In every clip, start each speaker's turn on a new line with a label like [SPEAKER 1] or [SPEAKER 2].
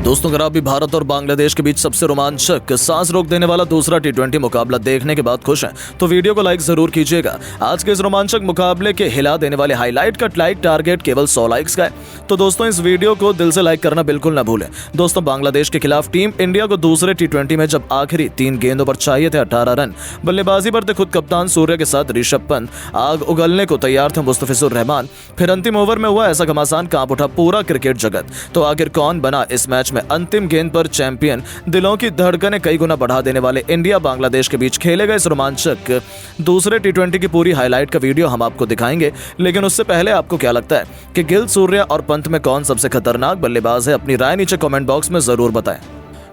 [SPEAKER 1] दोस्तों, अगर आप भी भारत और बांग्लादेश के बीच सबसे रोमांचक, सांस रोक देने वाला दूसरा टी20 मुकाबला देखने के बाद खुश हैं, तो वीडियो को लाइक जरूर कीजिएगा। आज के इस रोमांचक मुकाबले के हिला देने वाले हाईलाइट का लाइक टारगेट केवल 100 लाइक्स का है, तो दोस्तों इस वीडियो को दिल से लाइक करना बिल्कुल न भूलें। दोस्तों, बांग्लादेश के खिलाफ टीम इंडिया को दूसरे टी20 में जब आखिरी 3 गेंदों पर चाहिए थे 18 रन, बल्लेबाजी पर थे खुद कप्तान सूर्य के साथ ऋषभ पंत, आग उगलने को तैयार थे मुस्तफिजुर रहमान। फिर अंतिम ओवर में हुआ ऐसा घमासान, कांप उठा पूरा क्रिकेट जगत। तो आखिर कौन बना इस मैच में अंतिम गेंद पर चैंपियन? दिलों की धड़कनें कई गुना बढ़ा देने वाले इंडिया बांग्लादेश के बीच खेले गए इस रोमांचक दूसरे टी20 की पूरी हाईलाइट का वीडियो हम आपको दिखाएंगे। लेकिन उससे पहले आपको क्या लगता है कि गिल, सूर्य और पंत में कौन सबसे खतरनाक बल्लेबाज है? अपनी राय नीचे कमेंट बॉक्स में जरूर बताएं।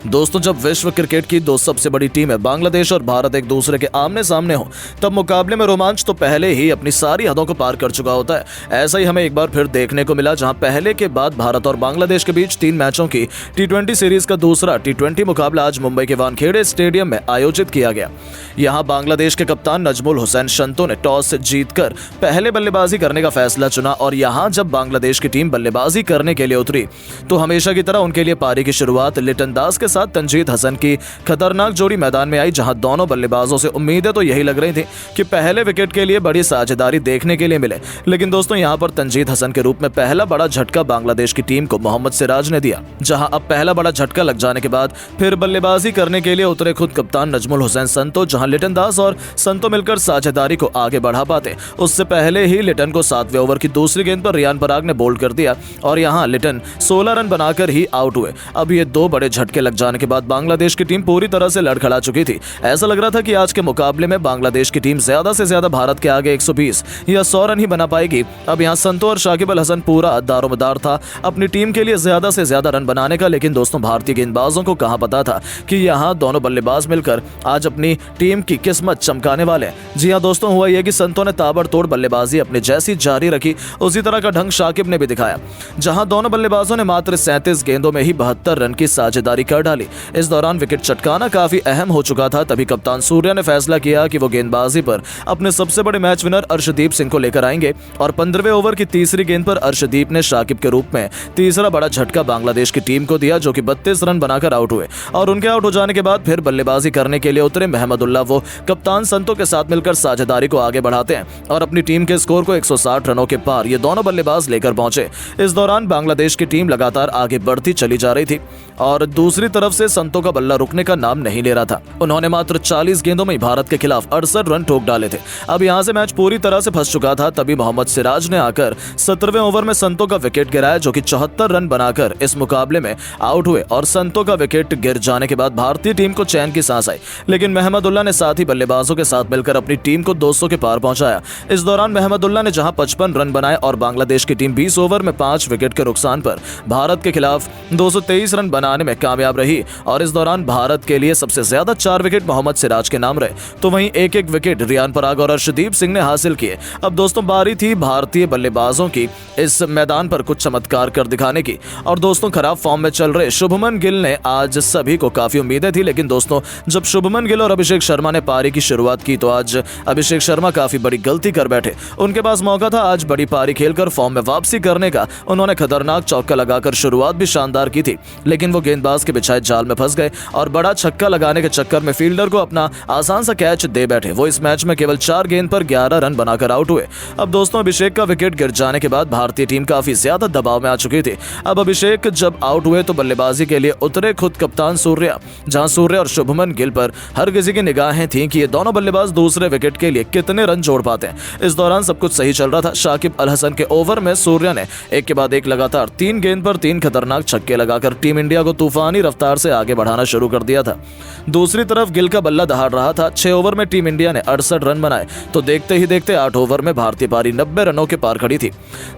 [SPEAKER 1] दोस्तों, जब विश्व क्रिकेट की दो सबसे बड़ी टीमें बांग्लादेश और भारत एक दूसरे के आमने सामने हो, तब मुकाबले में रोमांच तो पहले ही अपनी सारी हदों को पार कर चुका होता है। ऐसा ही हमें एक बार फिर देखने को मिला, जहां पहले के बाद भारत और बांग्लादेश के बीच 3 मैचों की टी20 सीरीज का दूसरा टी20 मुकाबला आज मुंबई के वानखेड़े स्टेडियम में आयोजित किया गया। यहां बांग्लादेश के कप्तान नजमुल हुसैन शंतो ने टॉस जीतकर पहले बल्लेबाजी करने का फैसला चुना, और यहां जब बांग्लादेश की टीम बल्लेबाजी करने के लिए उतरी तो हमेशा की तरह उनके लिए पारी की शुरुआत लिटन दास के साथ तंजीद हसन की खतरनाक जोड़ी मैदान में आई, जहां दोनों बल्लेबाजों से उम्मीदें तो यही लग रही थी कि पहले विकेट के लिए बड़ी साझेदारी देखने के लिए मिले। लेकिन दोस्तों, यहां पर तंजीद हसन के रूप में पहला बड़ा झटका बांग्लादेश की टीम को मोहम्मद सिराज ने दिया। जहां अब पहला बड़ा झटका लग जाने के बाद फिर बल्लेबाजी करने के लिए उतरे खुद कप्तान नजमुल हुसैन संतो, जहां लिटन दास और संतो मिलकर साझेदारी को आगे बढ़ा पाते। उससे पहले ही लिटन को 7वें ओवर की दूसरी गेंद पर रियान पराग ने बोल्ड कर दिया, और यहां लिटन 16 रन बनाकर ही आउट हुए। अब ये 2 बड़े झटके लग जाने के बाद बांग्लादेश की टीम पूरी तरह से लड़खड़ा चुकी थी। ऐसा लग रहा था कि आज के मुकाबले में बांग्लादेश की टीम ज्यादा से ज्यादा भारत के आगे 120 या 100 रन ही बना पाएगी। अब यहां संतो और शाकिब अल हसन पूरा दारोमदार था अपनी टीम के लिए ज्यादा से ज्यादा रन बनाने का। लेकिन दोस्तों, भारतीय गेंदबाजों को कहां पता था कि यहां दोनों बल्लेबाज मिलकर आज अपनी टीम की किस्मत चमकाने वाले। जी हां दोस्तों, हुआ यह कि संतो ने ताबड़तोड़ बल्लेबाजी अपनी जैसी जारी रखी, उसी तरह का ढंग शाकिब ने भी दिखाया, जहां दोनों बल्लेबाजों ने मात्र 37 गेंदों में ही 72 रन की साझेदारी कर डाली। इस दौरान विकेट चटकाना काफी अहम हो चुका था। तभी कप्तान सूर्य ने फैसला किया कि वो गेंदबाजी पर अपने सबसे बड़े मैच विनर अर्शदीप सिंह को लेकर आएंगे, और 15वें ओवर की तीसरी गेंद पर अर्शदीप ने शाकिब के रूप में तीसरा बड़ा झटका बांग्लादेश की टीम को दिया, जो कि 32 रन बनाकर आउट हुए। और उनके आउट हो जाने के बाद फिर बल्लेबाजी करने के लिए उतरे महमदुल्लाह, वो कप्तान संतो के साथ मिलकर साझेदारी को आगे बढ़ाते हैं और अपनी टीम के स्कोर को 160 रनों के पार ये दोनों बल्लेबाज लेकर पहुंचे। इस दौरान बांग्लादेश की टीम लगातार आगे बढ़ती चली जा रही थी, और दूसरी तरफ से संतो का बल्ला रुकने का नाम नहीं ले रहा था। उन्होंने मात्र 40 गेंदों में भारत के खिलाफ 68 रन ठोक डाले थे। अब यहां से मैच पूरी तरह से फंस चुका था। तभी मोहम्मद सिराज ने आकर 17वें ओवर में संतो का विकेट गिराया, जो कि 74 रन बनाकर इस मुकाबले में आउट हुए। और संतो का विकेट गिर जाने के बाद भारतीय टीम को चैन की सांस आई, लेकिन महमदुल्लाह ने साथ ही बल्लेबाजों के साथ मिलकर अपनी टीम को 200 के पार पहुंचाया। इस दौरान महमदुल्लाह ने जहां 55 रन बनाए, और बांग्लादेश की टीम 20 ओवर में 5 विकेट के नुकसान पर भारत के खिलाफ 223 रन बनाने में कामयाब रही। और इस दौरान भारत के लिए सबसे ज्यादा 4 विकेट मोहम्मद सिराज के नाम रहे, तो वहीं एक विकेट रियान पराग और अर्शदीप सिंह ने हासिल किए। अब दोस्तों, बारी थी भारतीय बल्लेबाजों की इस मैदान पर कुछ चमत्कार कर दिखाने की। और दोस्तों, खराब फॉर्म में चल रहे शुभमन गिल ने आज सभी को काफी उम्मीदें थी, लेकिन दोस्तों, जब शुभमन गिल और अभिषेक शर्मा ने पारी की शुरुआत की, तो आज अभिषेक शर्मा काफी बड़ी गलती कर बैठे। उनके पास मौका था आज बड़ी पारी खेलकर फॉर्म में वापसी करने का। उन्होंने खतरनाक चौका लगाकर शुरुआत भी शानदार की थी, लेकिन वो गेंदबाज के बिछाए जाल में फंस गए और बड़ा छक्का लगाने के चक्कर में फील्डर को अपना आसान सा कैच दे बैठे। वो इस मैच में केवल 4 गेंद पर 11 रन बनाकर आउट हुए। अब दोस्तों, अभिषेक का विकेट गिर जाने के बाद भारतीय टीम काफी ज्यादा दबाव में आ चुकी थी। अब अभिषेक जब आउट हुए तो बल्लेबाजी के लिए उतरे खुद कप्तान सूर्य, जहां सूर्य और शुभमन गिल पर हर किसी की निगाहें थीं कि ये दोनों बल्लेबाज दूसरे विकेट के लिए कितने रन जोड़ पाते हैं। इस दौरान सब कुछ सही चल रहा था। शाकिब अल हसन के ओवर में सूर्य ने एक के बाद एक लगातार 3 गेंद पर 3 खतरनाक छक्के लगाकर टीम इंडिया को तूफानी रफ्तार से आगे बढ़ाना शुरू कर दिया था। दूसरी तरफ गिल का बल्ला दहाड़ रहा था। 6 ओवर में टीम इंडिया ने 68 रन बनाए, तो देखते ही देखते 8 ओवर में भारतीय पारी 90 रनों के पार खड़ी थी।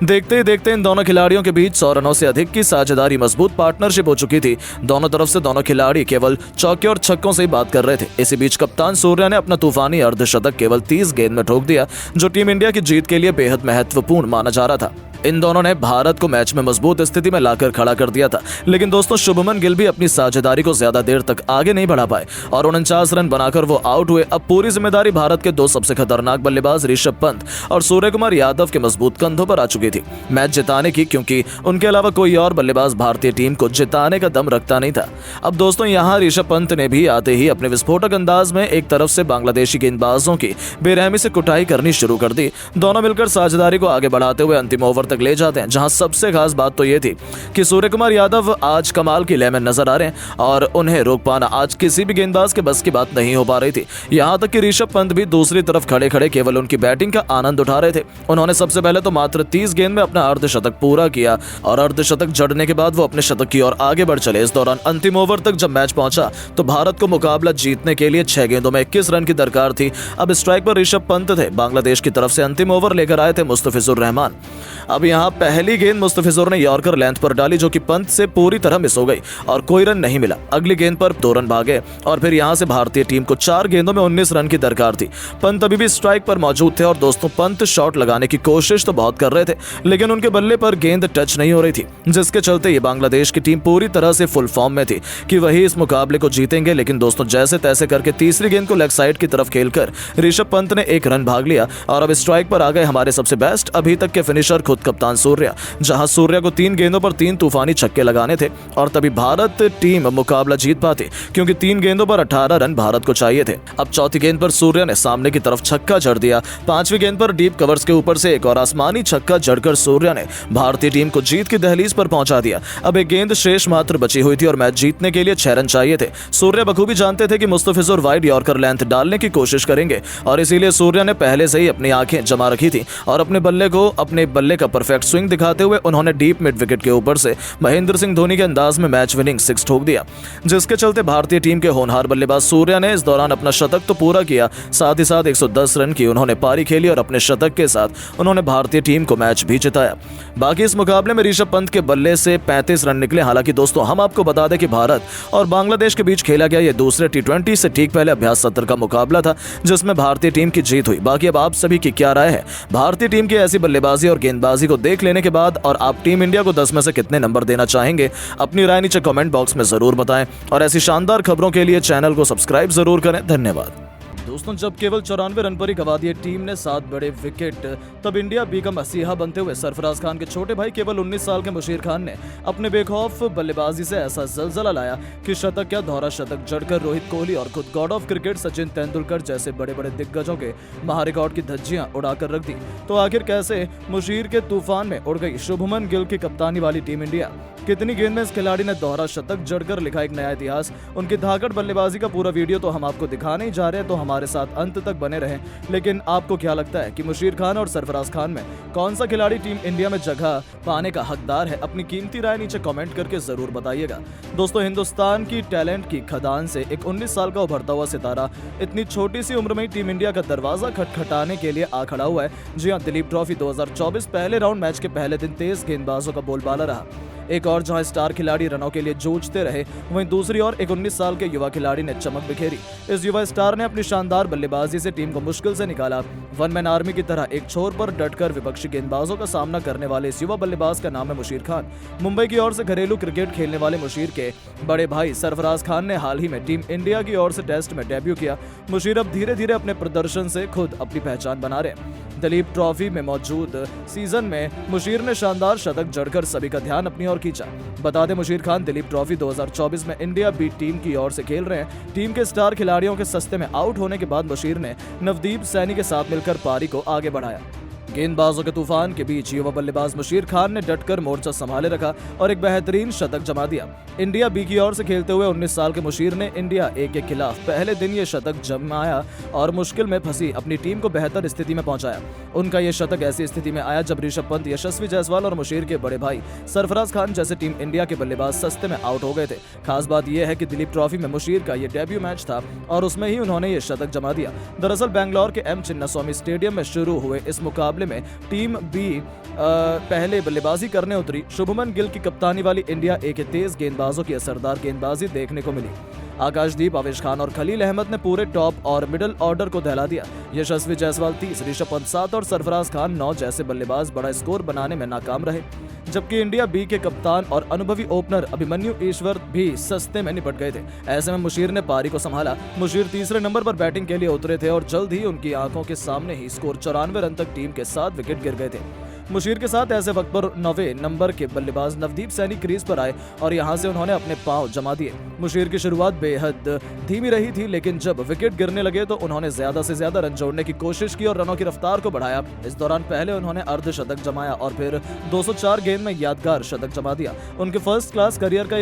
[SPEAKER 1] देखते ही देखते इन दोनों खिलाड़ियों के बीच 100 रनों से अधिक की साझेदारी, मजबूत पार्टनरशिप हो चुकी थी। दोनों तरफ से दोनों खिलाड़ी केवल चौके और छक्कों से ही बात कर रहे थे। इसी बीच कप्तान सूर्य ने अपना तूफानी अर्धशतक केवल 30 गेंद में ठोक दिया, जो टीम इंडिया की जीत के लिए बेहद महत्वपूर्ण माना जा रहा था। इन दोनों ने भारत को मैच में मजबूत स्थिति में लाकर खड़ा कर दिया था। लेकिन दोस्तों शुभमन गिल भी अपनी साझेदारी को ज्यादा देर तक आगे नहीं बढ़ा पाए और 49 रन बनाकर वो आउट हुए। अब पूरी जिम्मेदारी भारत के दो सबसे खतरनाक बल्लेबाज ऋषभ पंत और सूर्यकुमार यादव के मजबूत कंधों पर आ चुकी थी मैच जिताने की, क्योंकि उनके अलावा कोई और बल्लेबाज भारतीय टीम को जिताने का दम रखता नहीं था। अब दोस्तों यहाँ ऋषभ पंत ने भी आते ही अपने विस्फोटक अंदाज में एक तरफ से बांग्लादेशी गेंदबाजों की बेरहमी से कुटाई करनी शुरू कर दी। दोनों मिलकर साझेदारी को आगे बढ़ाते हुए अंतिम ओवर तक ले जाते हैं, जहां सबसे खास बात तो ये थी कि सूर्यकुमार यादव आज कमाल की लय में नजर आ रहे हैं और उन्हें रोक पाना आज किसी भी गेंदबाज के बस की बात नहीं हो पा रही थी। यहां तक कि ऋषभ पंत भी दूसरी तरफ खड़े खड़े केवल उनकी बैटिंग का आनंद उठा रहे थे। उन्होंने सबसे पहले तो मात्र 30 गेंद में अपना अर्धशतक पूरा किया और अर्धशतक जड़ने के बाद वो अपने शतक की ओर आगे बढ़ चले। इस दौरान अंतिम ओवर तक जब मैच पहुंचा तो भारत को मुकाबला जीतने के लिए 6 गेंदों में 21 रन की दरकार थी। अब स्ट्राइक पर ऋषभ पंत थे। बांग्लादेश की तरफ से अंतिम ओवर लेकर आए थे मुस्तफिजुर रहमान। अब यहाँ पहली गेंद मुस्तफिजुर ने यॉर्कर लेंथ पर डाली, जो कि पंत से पूरी तरह मिस हो गई और कोई रन नहीं मिला। अगली गेंद पर 2 रन भागे और फिर यहाँ से भारतीय टीम को 4 गेंदों में 19 रन की दरकार थी। पंत अभी भी स्ट्राइक पर मौजूद थे और दोस्तों पंत शॉट लगाने की कोशिश तो बहुत कर रहे थे, लेकिन उनके बल्ले पर गेंद टच नहीं हो रही थी, जिसके चलते ये बांग्लादेश की टीम पूरी तरह से फुल फॉर्म में थी कि वही इस मुकाबले को जीतेंगे। लेकिन दोस्तों जैसे तैसे करके तीसरी गेंद को लेग साइड की तरफ खेलकर ऋषभ पंत ने 1 रन भाग लिया और अब स्ट्राइक पर आ गए हमारे सबसे बेस्ट अभी तक के फिनिशर खुद कप्तान सूर्या। जहां सूर्या को 3 गेंदों पर 3 तूफानी छक्के लगाने थे और तभी भारत टीम मुकाबला जीत पाती, क्योंकि 3 गेंदों पर 18 रन भारत को चाहिए थे। अब चौथी गेंद पर सूर्या ने सामने की तरफ छक्का जड़ दिया। 5वीं गेंद पर डीप कवर्स के ऊपर से एक और आसमानी छक्का जड़कर सूर्या ने भारतीय टीम को जीत की दहलीज पर पहुंचा दिया। अब एक गेंद शेष मात्र बची हुई थी और मैच जीतने के लिए 6 रन चाहिए थे। सूर्या बखूबी जानते थे कि मुस्तफिजुर वाइड यॉर्कर लेंथ डालने की कोशिश करेंगे और इसीलिए सूर्या ने पहले से ही अपनी आंखें जमा रखी थी और अपने बल्ले का परफेक्ट स्विंग दिखाते हुए उन्होंने डीप मिड विकेट के ऊपर से महेंद्र सिंह धोनी के अंदाज में मैच विनिंग 6 ठोक दिया, जिसके चलते भारतीय टीम के होनहार बल्लेबाज सूर्या ने इस दौरान अपना शतक तो पूरा किया, साथ ही साथ 110 रन की उन्होंने पारी खेली और अपने शतक के साथ उन्होंने भारतीय टीम को मैच भी जिताया। बाकी इस मुकाबले में ऋषभ पंत के बल्ले से 35 रन निकले। हालांकि दोस्तों हम आपको बता दें कि भारत और बांग्लादेश के बीच खेला गया ये दूसरे T20 से ठीक पहले अभ्यास सत्र का मुकाबला था, जिसमें भारतीय टीम की जीत हुई। बाकी अब आप सभी की क्या राय है भारतीय टीम की ऐसी बल्लेबाजी और गेंदबाजी को देख लेने के बाद, और आप टीम इंडिया को 10 में से कितने नंबर देना चाहेंगे? अपनी राय नीचे कमेंट बॉक्स में जरूर बताएं और ऐसी शानदार खबरों के लिए चैनल को सब्सक्राइब जरूर करें। धन्यवाद। दोस्तों जब केवल 94 रन पर ही गंवा दिए टीम ने 7 बड़े विकेट, तब इंडिया बी का मसीहा बनते हुए सरफराज खान के छोटे भाई केवल 19 साल के मुशीर खान ने अपने बेखौफ बल्लेबाजी से ऐसा जलजला लाया कि शतक क्या दोहरा शतक जड़कर रोहित कोहली और खुद God of cricket Sachin Tendulkar जैसे बड़े बड़े दिग्गजों के महारिकॉर्ड की धज्जियां उड़ाकर रख दी। तो आखिर कैसे मुशीर के तूफान में उड़ गई शुभमन गिल की कप्तानी वाली टीम इंडिया? कितनी गेंद में इस खिलाड़ी ने दोहरा शतक जड़कर लिखा एक नया इतिहास? उनकी धाकड़ बल्लेबाजी का पूरा वीडियो तो हम आपको दिखाने ही जा रहे हैं, तो हमारे साथ अंत तक बने रहें। लेकिन आपको क्या लगता है कि मुशीर खान और सरफराज खान में कौन सा खिलाड़ी टीम इंडिया में जगह पाने का हकदार है? अपनी कीमती राय नीचे कमेंट करके जरूर बताइएगा। दोस्तों हिंदुस्तान की टैलेंट की खदान से एक 19 साल का उभरता हुआ सितारा इतनी छोटी सी उम्र में ही टीम इंडिया का दरवाजा खटखटाने के लिए आ खड़ा हुआ है। जी हां, दिलीप ट्रॉफी 2024 पहले राउंड मैच के पहले दिन तेज गेंदबाजों का बोलबाला रहा। एक और जहां स्टार खिलाड़ी रनों के लिए जूझते रहे, वहीं दूसरी ओर एक 19 साल के युवा खिलाड़ी ने चमक बिखेरी। इस युवा स्टार ने अपनी शानदार बल्लेबाजी से टीम को मुश्किल से निकाला। वन मैन आर्मी की तरह एक छोर पर डटकर विपक्षी गेंदबाजों का सामना करने वाले इस युवा बल्लेबाज का नाम है मुशीर खान। मुंबई की ओर से घरेलू क्रिकेट खेलने वाले मुशीर के बड़े भाई सरफराज खान ने हाल ही में टीम इंडिया की ओर से टेस्ट में डेब्यू किया। मुशीर अब धीरे धीरे अपने प्रदर्शन से खुद अपनी पहचान बना रहे हैं। दिलीप ट्रॉफी में मौजूद सीजन में मुशीर ने शानदार शतक जड़कर सभी का ध्यान अपनी ओर खींचा। बता दें मुशीर खान दिलीप ट्रॉफी 2024 में इंडिया बी टीम की ओर से खेल रहे हैं। टीम के स्टार खिलाड़ियों के सस्ते में आउट होने के बाद मुशीर ने नवदीप सैनी के साथ मिलकर पारी को आगे बढ़ाया। गेंदबाजों के तूफान के बीच युवा बल्लेबाज मुशीर खान ने डटकर मोर्चा संभाले रखा और एक बेहतरीन शतक जमा दिया। इंडिया बी की ओर से खेलते हुए 19 साल के मुशीर ने इंडिया ए के खिलाफ पहले दिन ये शतक जमाया और मुश्किल में फंसी अपनी टीम को बेहतर स्थिति में पहुंचाया। उनका ये शतक ऐसी स्थिति में आया जब ऋषभ पंत, यशस्वी जायसवाल और मुशीर के बड़े भाई सरफराज खान जैसे टीम इंडिया के बल्लेबाज सस्ते में आउट हो गए थे। खास बात यह है कि दिलीप ट्रॉफी में मुशीर का ये डेब्यू मैच था और उसमें ही उन्होंने ये शतक जमा दिया। दरअसल बेंगलोर के एम चिन्नास्वामी स्टेडियम में शुरू हुए इस मुकाबले में टीम बी पहले बल्लेबाजी करने उतरी। शुभमन गिल की कप्तानी वाली इंडिया ए के तेज गेंदबाजों की असरदार गेंदबाजी देखने को मिली। आकाशदीप, आवेश खान और खलील अहमद ने पूरे टॉप और मिडिल ऑर्डर को दहला दिया। यशस्वी जायसवाल 30, ऋषभ पंत 7 और सरफराज खान 9 जैसे बल्लेबाज बड़ा स्कोर बनाने में नाकाम रहे, जबकि इंडिया बी के कप्तान और अनुभवी ओपनर अभिमन्यु ईश्वर भी सस्ते में निपट गए थे। ऐसे में मुशीर ने पारी को संभाला। मुशीर तीसरे नंबर पर बैटिंग के लिए उतरे थे और जल्द ही उनकी आंखों के सामने ही स्कोर 94 रन तक टीम के 7 विकेट गिर गए थे। मुशीर के साथ ऐसे वक्त पर 9वें नंबर के बल्लेबाज नवदीप सैनी क्रीज पर आए और यहां से उन्होंने अपने पांव जमा दिए। मुशीर की शुरुआत बेहद धीमी रही थी, लेकिन जब विकेट गिरने लगे तो उन्होंने ज्यादा से ज्यादा रन जोड़ने की कोशिश की और रनों की रफ्तार को बढ़ाया। इस दौरान पहले उन्होंने अर्धशतक जमाया और फिर 204 गेंद में यादगार शतक जमा दिया। उनके फर्स्ट क्लास करियर का